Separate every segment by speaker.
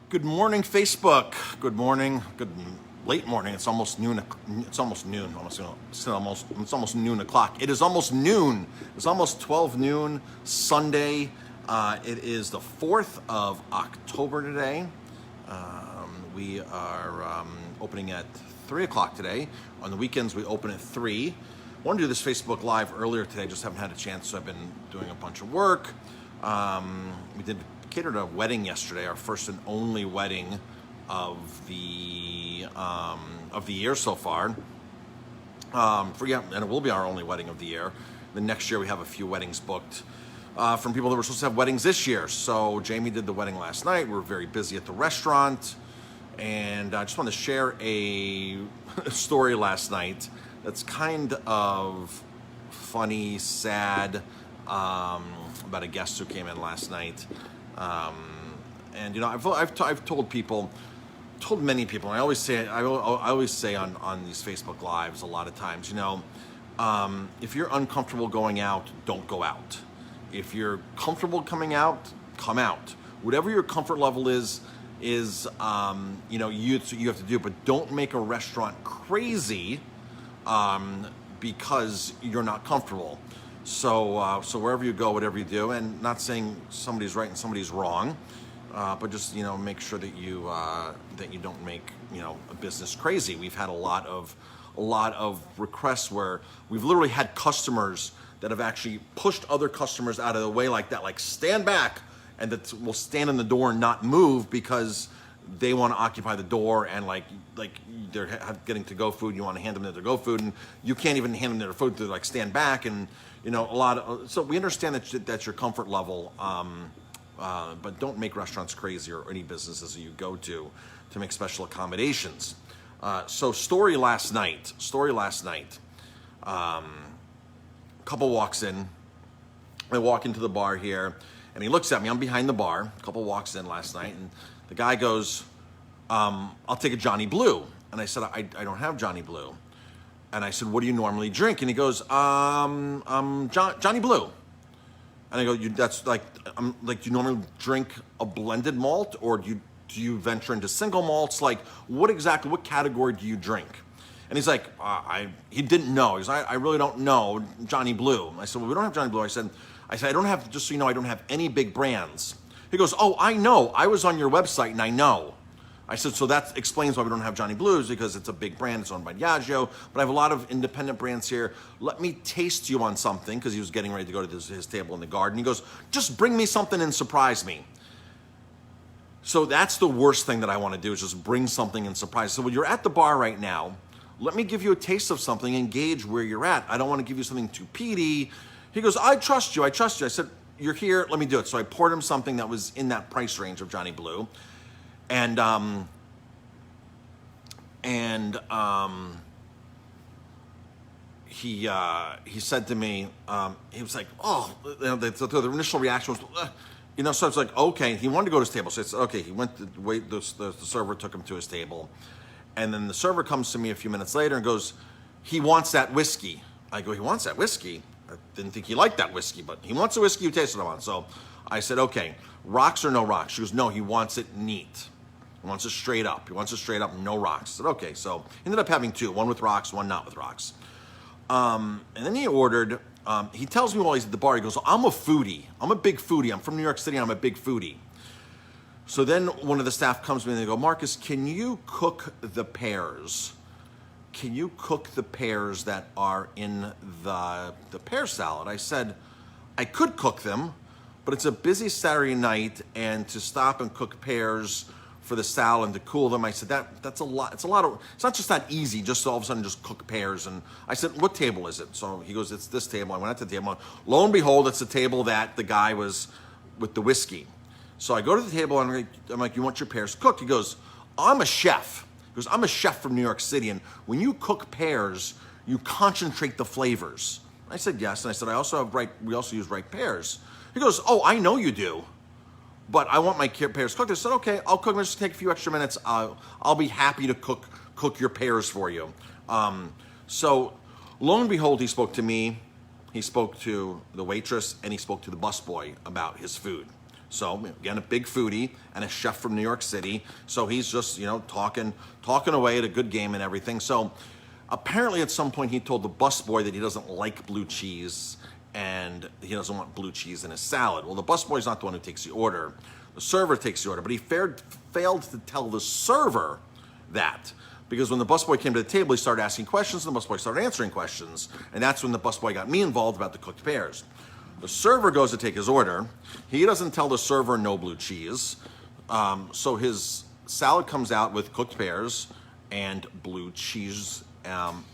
Speaker 1: Good morning, Facebook. Good morning. Good late morning. It's almost noon. It's almost noon. It's almost noon o'clock. It is almost noon. It's almost 12 noon Sunday. It is the 4th of October today. We are opening at 3 o'clock today. On the weekends, we open at 3. I wanted to do this Facebook Live earlier today. Just haven't had a chance. So I've been doing a bunch of work. We catered a wedding yesterday, our first and only wedding of the year so far. And it will be our only wedding of the year. The next year we have a few weddings booked from people that were supposed to have weddings this year. So Jamie did the wedding last night. We were very busy at the restaurant, and I just want to share a story last night that's kind of funny, sad, about a guest who came in last night. And you know, I've told many people, and I always say on these Facebook Lives a lot of times, you know, if you're uncomfortable going out, don't go out. If you're comfortable coming out, come out. Whatever your comfort level is you know, you have to do, but don't make a restaurant crazy because you're not comfortable. So wherever you go, whatever you do, and not saying somebody's right and somebody's wrong, but just, you know, make sure that you don't make, you know, a business crazy. We've had a lot of requests where we've literally had customers that have actually pushed other customers out of the way like that, like stand back, and that will stand in the door and not move because they want to occupy the door, and like they're getting to-go food. You want to hand them their to-go food, and you can't even hand them their food to like stand back, and you know, so we understand that's your comfort level, but don't make restaurants crazy, or any businesses that you go to make special accommodations. So story last night. Couple walks in. I walk into the bar here, and he looks at me. I'm behind the bar. Couple walks in last night, and the guy goes, I'll take a Johnny Blue. And I said, I don't have Johnny Blue. And I said, what do you normally drink? And he goes, Johnny Blue. And I go, that's like, do you normally drink a blended malt, or do you venture into single malts? Like, what category do you drink? And he's like, he didn't know. He's like, I really don't know Johnny Blue. I said, well, we don't have Johnny Blue. I said, I don't have, just so you know, I don't have any big brands. He goes, oh, I know. I was on your website and I know. I said, so that explains why we don't have Johnny Blues, because it's a big brand. It's owned by Diageo, but I have a lot of independent brands here. Let me taste you on something, because he was getting ready to go to his table in the garden. He goes, just bring me something and surprise me. So that's the worst thing that I want to do, is just bring something and surprise. So when you're at the bar right now, let me give you a taste of something and gauge where you're at. I don't want to give you something too peaty. He goes, I trust you. I said, you're here, let me do it. So I poured him something that was in that price range of Johnny Blue. And he said to me, he was like, oh, the initial reaction was, you know, so I was like, okay. He wanted to go to his table. So it's okay. He went to wait, the server took him to his table. And then the server comes to me a few minutes later and goes, he wants that whiskey. I go, he wants that whiskey? I didn't think he liked that whiskey, but he wants a whiskey you tasted it on. So I said, okay, rocks or no rocks? She goes, no, he wants it neat. He wants it straight up. He wants it straight up, no rocks. I said, okay. So he ended up having two, one with rocks, one not with rocks. And then he ordered, he tells me while he's at the bar, he goes, I'm a foodie. I'm a big foodie. I'm from New York City, and I'm a big foodie. So then one of the staff comes to me and they go, Marcus, can you cook the pears? Can you cook the pears that are in the pear salad? I said, I could cook them, but it's a busy Saturday night, and to stop and cook pears for the salad and to cool them, I said, that's a lot. It's not just that easy, just all of a sudden just cook pears. And I said, what table is it? So he goes, it's this table. I went out to the table. Lo and behold, it's the table that the guy was with the whiskey. So I go to the table and I'm like, you want your pears cooked? He goes, I'm a chef. He goes, I'm a chef from New York City, and when you cook pears, you concentrate the flavors. I said, yes. And I said, we also use ripe pears. He goes, oh, I know you do, but I want my pears cooked. I said, okay, I'll cook them. Just take a few extra minutes. I'll be happy to cook your pears for you. So lo and behold, he spoke to me, he spoke to the waitress, and he spoke to the busboy about his food. So again, a big foodie and a chef from New York City. So he's just, talking away at a good game and everything. So apparently at some point he told the busboy that he doesn't like blue cheese and he doesn't want blue cheese in his salad. Well, the busboy's not the one who takes the order. The server takes the order, but he failed to tell the server that. Because when the busboy came to the table, he started asking questions, and the busboy started answering questions. And that's when the busboy got me involved about the cooked pears. The server goes to take his order. He doesn't tell the server no blue cheese. So his salad comes out with cooked pears and blue cheese.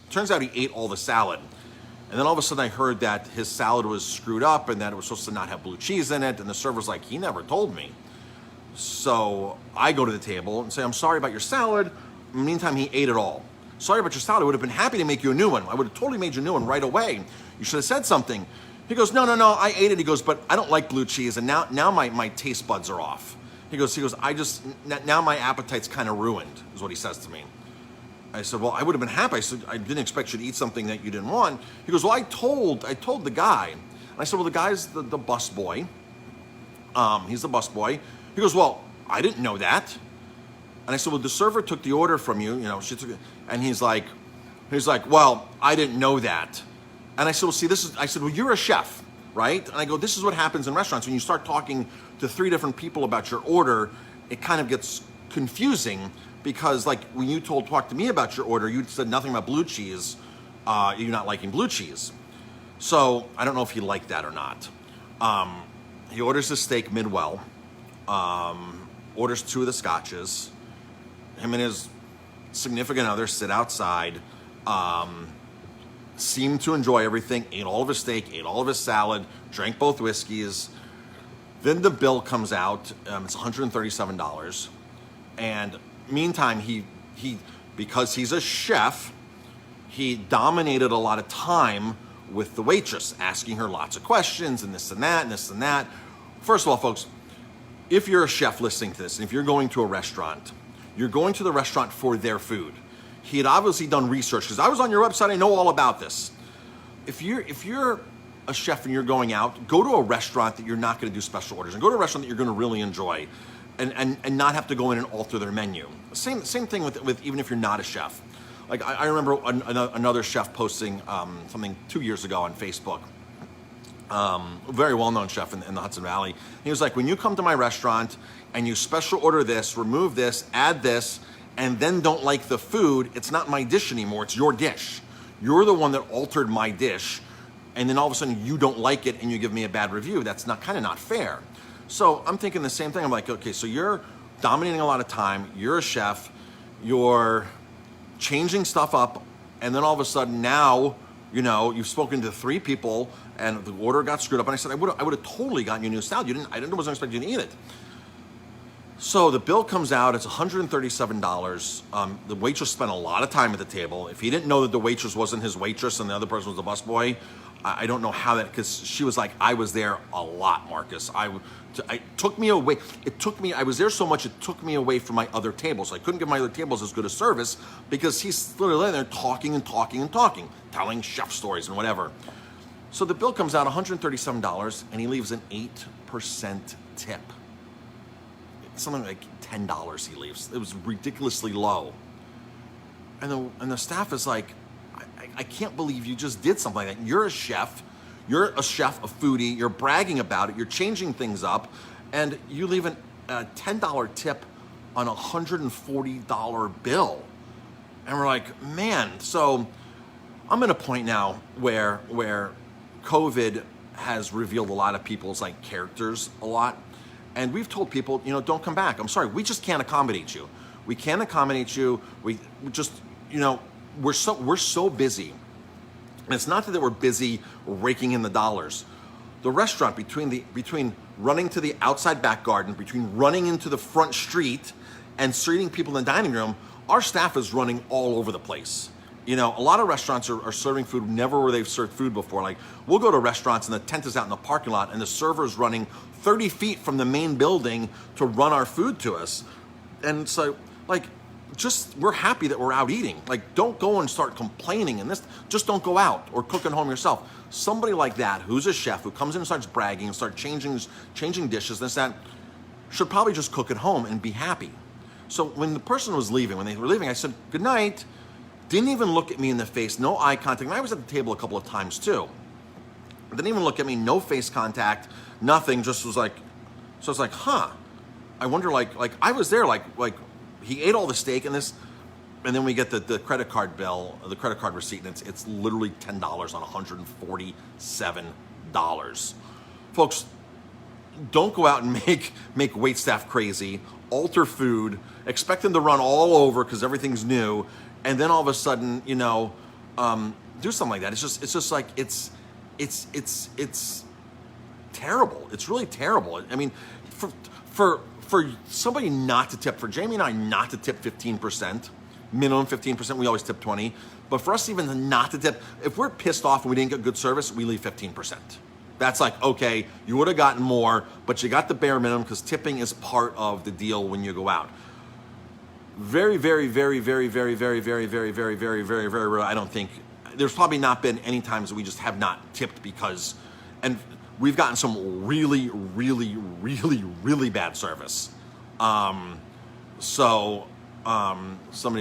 Speaker 1: Turns out he ate all the salad. And then all of a sudden I heard that his salad was screwed up and that it was supposed to not have blue cheese in it. And the server's like, he never told me. So I go to the table and say, I'm sorry about your salad. In the meantime, he ate it all. Sorry about your salad. I would have been happy to make you a new one. I would have totally made you a new one right away. You should have said something. He goes, no, I ate it. He goes, but I don't like blue cheese. And now my taste buds are off. He goes, now my appetite's kind of ruined, is what he says to me. I said, well, I would have been happy. I said, I didn't expect you to eat something that you didn't want. He goes, well, I told the guy. And I said, well, the guy's the bus boy. He's the bus boy. He goes, well, I didn't know that. And I said, well, the server took the order from you. She took it. And he's like, well, I didn't know that. And I said, well, I said, well, you're a chef, right? And I go, this is what happens in restaurants. When you start talking to 3 different people about your order, it kind of gets confusing. Because like when you talk to me about your order, you said nothing about blue cheese. You're not liking blue cheese. So I don't know if he liked that or not. He orders the steak midwell, orders 2 of the scotches. Him and his significant other sit outside, seem to enjoy everything, ate all of his steak, ate all of his salad, drank both whiskeys. Then the bill comes out, it's $137. And meantime, he because he's a chef, he dominated a lot of time with the waitress, asking her lots of questions and this and that and this and that. First of all, folks, if you're a chef listening to this, and if you're going to a restaurant, you're going to the restaurant for their food. He had obviously done research, because I was on your website, I know all about this. If you're a chef and you're going out, go to a restaurant that you're not going to do special orders, and go to a restaurant that you're going to really enjoy. And not have to go in and alter their menu. Same thing with even if you're not a chef. Like I remember another chef posting something 2 years ago on Facebook. A very well-known chef in the Hudson Valley. He was like, when you come to my restaurant and you special order this, remove this, add this, and then don't like the food, it's not my dish anymore, it's your dish. You're the one that altered my dish, and then all of a sudden you don't like it and you give me a bad review. That's kind of not fair. So I'm thinking the same thing. I'm like, okay, so you're dominating a lot of time. You're a chef. You're changing stuff up. And then all of a sudden now, you've spoken to 3 people and the order got screwed up. And I said, I would have totally gotten you a new salad. I wasn't expecting you to eat it. So the bill comes out. It's $137. The waitress spent a lot of time at the table. If he didn't know that the waitress wasn't his waitress and the other person was the busboy, I don't know how that, because she was like, I was there a lot, Marcus. It took me away. I was there so much, it took me away from my other tables. I couldn't give my other tables as good a service because he's literally there talking and talking and talking, telling chef stories and whatever. So the bill comes out $137 and he leaves an 8% tip. Something like $10 he leaves. It was ridiculously low. And the staff is like, I can't believe you just did something like that. You're a chef, a foodie, you're bragging about it, you're changing things up, and you leave a $10 tip on a $140 bill. And we're like, man, so I'm at a point now where COVID has revealed a lot of people's like characters a lot. And we've told people, don't come back. I'm sorry, we just can't accommodate you. We can't accommodate you. We just, we're so busy. And it's not that we're busy raking in the dollars. The restaurant, between running to the outside back garden, between running into the front street and seating people in the dining room, our staff is running all over the place. A lot of restaurants are serving food never where they've served food before. Like, we'll go to restaurants and the tent is out in the parking lot and the server is running 30 feet from the main building to run our food to us. And so, like, just we're happy that we're out eating. Like, don't go and start complaining and this. Just don't go out or cook at home yourself. Somebody like that, who's a chef, who comes in and starts bragging and start changing dishes, this, that, should probably just cook at home and be happy. So when the person was leaving, when they were leaving, I said, good night. Didn't even look at me in the face, no eye contact. And I was at the table a couple of times too. Didn't even look at me, no face contact, nothing, just was like, so I was like, huh. I wonder, like I was there, like he ate all the steak and this, and then we get the credit card bill, the credit card receipt, and it's literally $10 on $147. Folks, don't go out and make waitstaff crazy, alter food, expect them to run all over because everything's new, and then all of a sudden, do something like that. It's just like it's terrible. It's really terrible. I mean, for somebody not to tip, for Jamie and I not to tip 15%, minimum 15%, we always tip 20, but for us even not to tip, if we're pissed off and we didn't get good service, we leave 15%. That's like, okay, you would have gotten more, but you got the bare minimum because tipping is part of the deal when you go out. Very, very, very, very, very, very, very, very, very, very, very, very rare. I don't think, there's probably not been any times that we just have not tipped because, and we've gotten some really, really, really, really bad service. Somebody's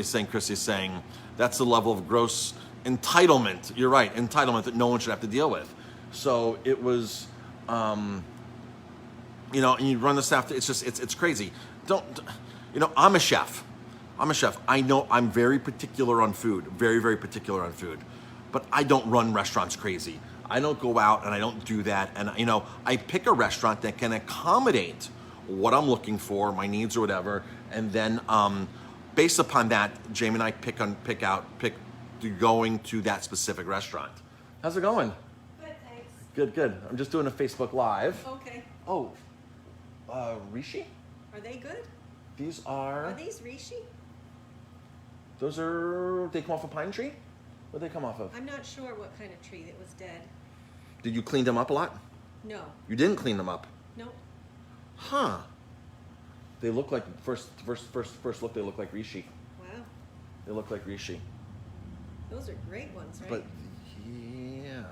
Speaker 1: saying, Chrissy's saying, that's the level of gross entitlement. You're right, entitlement that no one should have to deal with. So it was, and you run the staff, it's crazy. I'm a chef. I know I'm very particular on food, very, very particular on food, but I don't run restaurants crazy. I don't go out and I don't do that. And, I pick a restaurant that can accommodate what I'm looking for, my needs or whatever. And then based upon that, Jamie and I pick going to that specific restaurant. How's it going?
Speaker 2: Good, thanks.
Speaker 1: Good. I'm just doing a Facebook Live.
Speaker 2: Okay.
Speaker 1: Oh, Rishi?
Speaker 2: Are they good?
Speaker 1: These are...
Speaker 2: Are these Rishi?
Speaker 1: They come off a pine tree? What do they come off of?
Speaker 2: I'm not sure what kind of tree that was dead.
Speaker 1: Did you clean them up a lot?
Speaker 2: No.
Speaker 1: You didn't clean them up?
Speaker 2: Nope.
Speaker 1: Huh. They look like, first look, they look like Rishi.
Speaker 2: Wow.
Speaker 1: They look like Rishi.
Speaker 2: Those are great ones, right?
Speaker 1: But, yeah.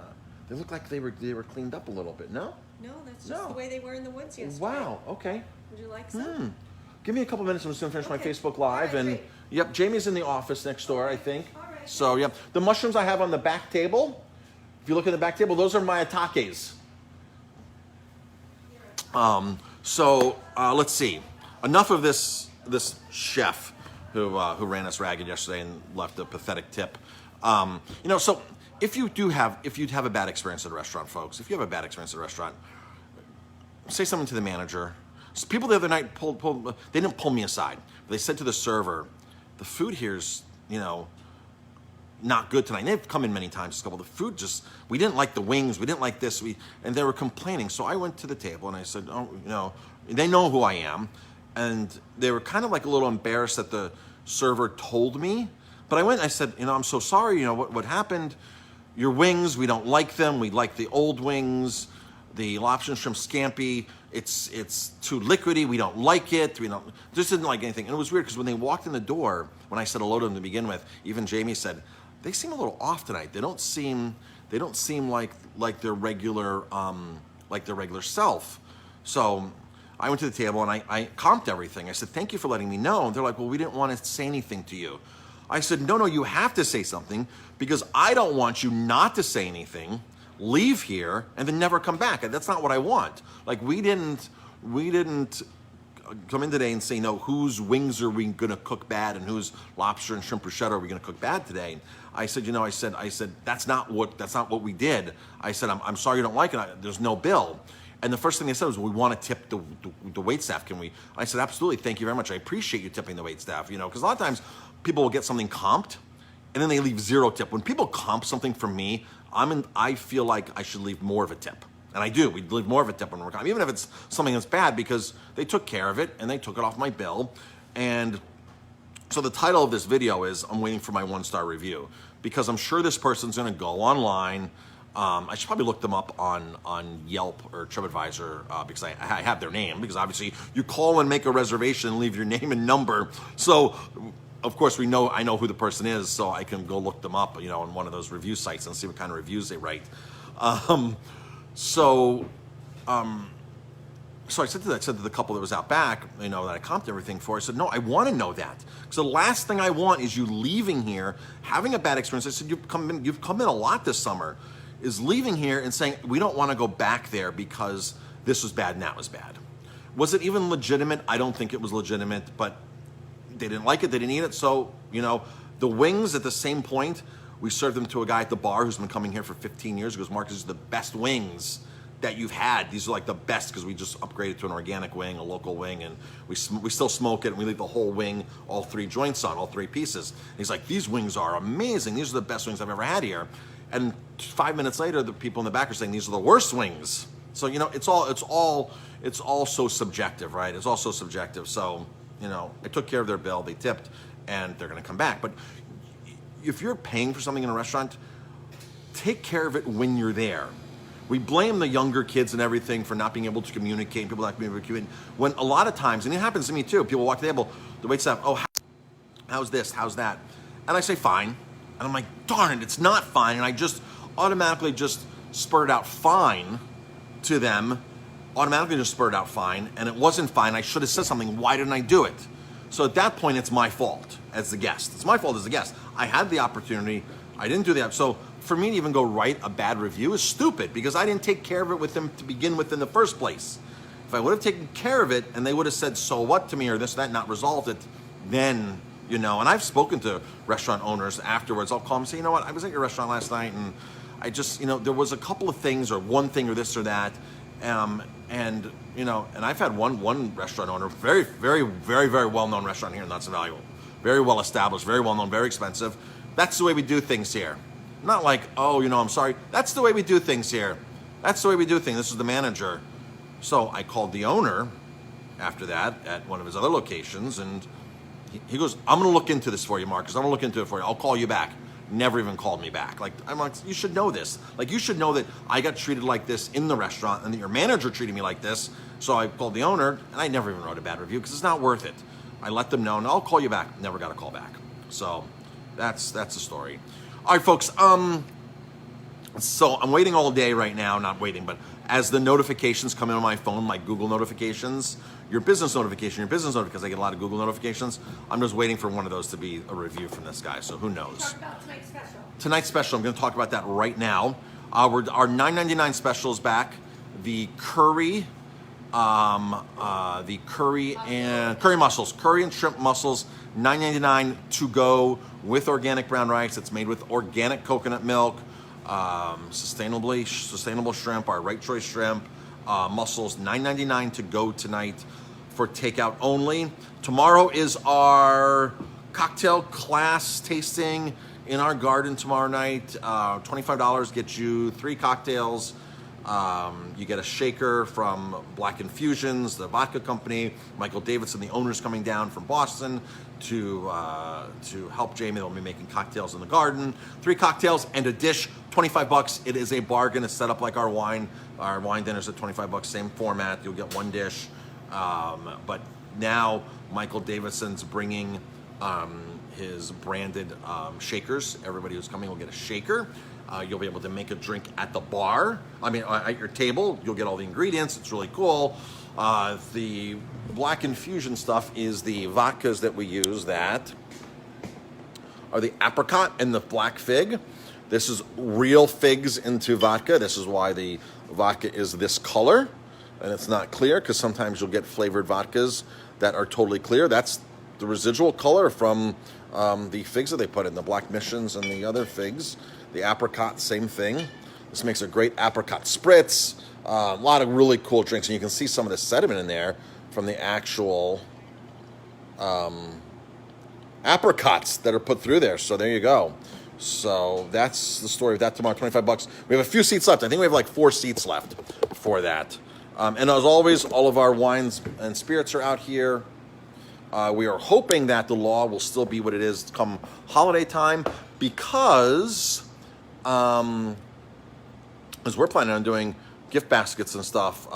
Speaker 1: They look like they were cleaned up a little bit, no?
Speaker 2: No, that's just the way they were in the woods yesterday.
Speaker 1: Wow, okay.
Speaker 2: Would you like some?
Speaker 1: Give me a couple minutes. I'm just going to finish my Facebook Live.
Speaker 2: All right,
Speaker 1: and
Speaker 2: great.
Speaker 1: Yep, Jamie's in the office next door, I think.
Speaker 2: All right.
Speaker 1: So, yep. The mushrooms I have on the back table, if you look at the back table, those are mayatakes. Let's see. Enough of this chef who ran us ragged yesterday and left a pathetic tip. So if you'd have a bad experience at a restaurant, folks, if you have a bad experience at a restaurant, say something to the manager. So people the other night they didn't pull me aside. They said to the server, the food here's, not good tonight. And they've come in many times. The food we didn't like the wings. We didn't like this. And they were complaining. So I went to the table and I said, they know who I am. And they were kind of like a little embarrassed that the server told me. But I went and I said, I'm so sorry. What happened? Your wings, we don't like them. We like the old wings. The lobster and shrimp scampi, it's too liquidy. We don't like it. Just didn't like anything. And it was weird because when they walked in the door, when I said hello to them to begin with, even Jamie said, they seem a little off tonight. They don't seem like their regular self. So I went to the table and I comped everything. I said, thank you for letting me know. And they're like, well, we didn't want to say anything to you. I said, no, you have to say something because I don't want you not to say anything, leave here, and then never come back. That's not what I want. Like, we didn't come in today and say, no, whose wings are we going to cook bad and whose lobster and shrimp bruschetta are we going to cook bad today? I said, I said, that's not what we did. I said, I'm sorry you don't like it. There's no bill. And the first thing they said was, we want to tip the waitstaff. Can we? I said, absolutely. Thank you very much. I appreciate you tipping the waitstaff. Because a lot of times people will get something comped and then they leave zero tip. When people comp something from me, I feel like I should leave more of a tip. And I do. We leave more of a tip when we're comping, even if it's something that's bad, because they took care of it and they took it off my bill. And so the title of this video is, I'm waiting for my 1-star review, because I'm sure this person's going to go online. I should probably look them up on Yelp or TripAdvisor because I have their name, because obviously you call and make a reservation and leave your name and number. So of course, I know who the person is, so I can go look them up, you know, on one of those review sites and see what kind of reviews they write. Um, so, so I said to the couple that was out back, you know, that I comped everything for, I said, no, I want to know that. Because the last thing I want is you leaving here, having a bad experience. I said, you've come in a lot this summer, is leaving here and saying, we don't want to go back there because this was bad and that was bad. Was it even legitimate? I don't think it was legitimate, but they didn't like it, they didn't eat it. So, you know, the wings at the same point, we served them to a guy at the bar who's been coming here for 15 years. He goes, Mark, these are the best wings that you've had. These are like the best because we just upgraded to an organic wing, a local wing, and we still smoke it, and we leave the whole wing, all 3 joints on, all 3 pieces. And he's like, these wings are amazing. These are the best wings I've ever had here. And 5 minutes later, the people in the back are saying, these are the worst wings. So, you know, it's all so subjective, right? It's all so subjective. So, you know, I took care of their bill, they tipped, and they're gonna come back. But if you're paying for something in a restaurant, take care of it when you're there. We blame the younger kids and everything for not being able to communicate, people not being able to communicate. When a lot of times, and it happens to me too, people walk the table, the waitstaff, oh, how's this, how's that? And I say, fine. And I'm like, darn it, it's not fine. And I just automatically just spurred out fine to them, automatically just spurred out fine, and it wasn't fine. I should have said something. Why didn't I do it? So at that point, it's my fault as the guest. It's my fault as the guest. I had the opportunity. I didn't do that. So for me to even go write a bad review is stupid because I didn't take care of it with them to begin with in the first place. If I would have taken care of it and they would have said, so what to me, or this, that, not resolved it, then, you know, and I've spoken to restaurant owners afterwards. I'll call them and say, you know what, I was at your restaurant last night and I just, you know, there was a couple of things or one thing or this or that. And, you know, and I've had one restaurant owner, very, very, very, very well-known restaurant here in Hudson Valley, very well established, very well-known, very expensive. That's the way we do things here. Not like, oh, you know, I'm sorry. That's the way we do things here. That's the way we do things. This is the manager. So I called the owner after that at one of his other locations, and he goes, I'm going to look into this for you, Marcus. I'm going to look into it for you. I'll call you back. Never even called me back. Like, I'm like, you should know this. Like, you should know that I got treated like this in the restaurant and that your manager treated me like this. So I called the owner, and I never even wrote a bad review because it's not worth it. I let them know, and I'll call you back. Never got a call back. So that's the story. All right, folks. So I'm waiting all day right now. Not waiting, but as the notifications come in on my phone, my Google notifications, your business notification, because I get a lot of Google notifications. I'm just waiting for one of those to be a review from this guy. So who knows?
Speaker 2: Talk about tonight's special.
Speaker 1: Tonight's special, I'm going to talk about that right now. Our $9.99 special is back. The curry, and curry mussels, curry and shrimp mussels, $9.99 to go with organic brown rice. It's made with organic coconut milk, sustainable shrimp, our right choice shrimp, mussels, $9.99 to go tonight for takeout only. Tomorrow is our cocktail class tasting in our garden tomorrow night. $25 gets you 3 cocktails. You get a shaker from Black Infusions, the vodka company. Michael Davidson, the owner's coming down from Boston to help Jamie. They'll be making cocktails in the garden. 3 cocktails and a dish, $25. It is a bargain. It's set up like our wine dinners at $25. Same format. You'll get 1 dish. But now Michael Davidson's bringing his branded shakers. Everybody who's coming will get a shaker. You'll be able to make a drink at the bar. I mean, at your table. You'll get all the ingredients. It's really cool. The Black Infusion stuff is the vodkas that we use that are the apricot and the black fig. This is real figs into vodka. This is why the vodka is this color and it's not clear, because sometimes you'll get flavored vodkas that are totally clear. That's the residual color from the figs that they put in, the Black Missions and the other figs. The apricot, same thing. This makes a great apricot spritz. A lot of really cool drinks, and you can see some of the sediment in there from the actual apricots that are put through there. So there you go. So that's the story of that tomorrow, $25. We have a few seats left. I think we have like 4 seats left for that. And as always, all of our wines and spirits are out here. We are hoping that the law will still be what it is come holiday time, because we're planning on doing gift baskets and stuff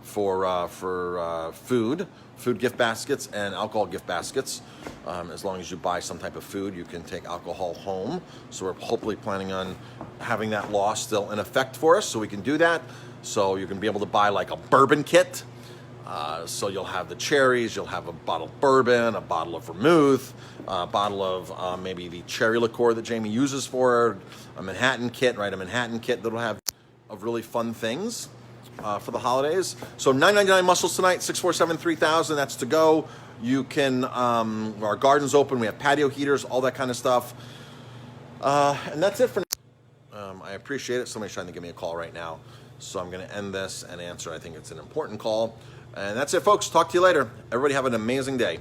Speaker 1: for food food gift baskets and alcohol gift baskets. As long as you buy some type of food, you can take alcohol home. So we're hopefully planning on having that law still in effect for us, so we can do that. So you can be able to buy like a bourbon kit. So you'll have the cherries, you'll have a bottle of bourbon, a bottle of vermouth, a bottle of maybe the cherry liqueur that Jamie uses for a Manhattan kit, right? A Manhattan kit that'll have of really fun things for the holidays. So $9.99 mussels tonight, 647-3000. That's to go. You can. Our garden's open. We have patio heaters, all that kind of stuff. And that's it for now. I appreciate it. Somebody's trying to give me a call right now, so I'm going to end this and answer. I think it's an important call. And that's it, folks. Talk to you later. Everybody have an amazing day.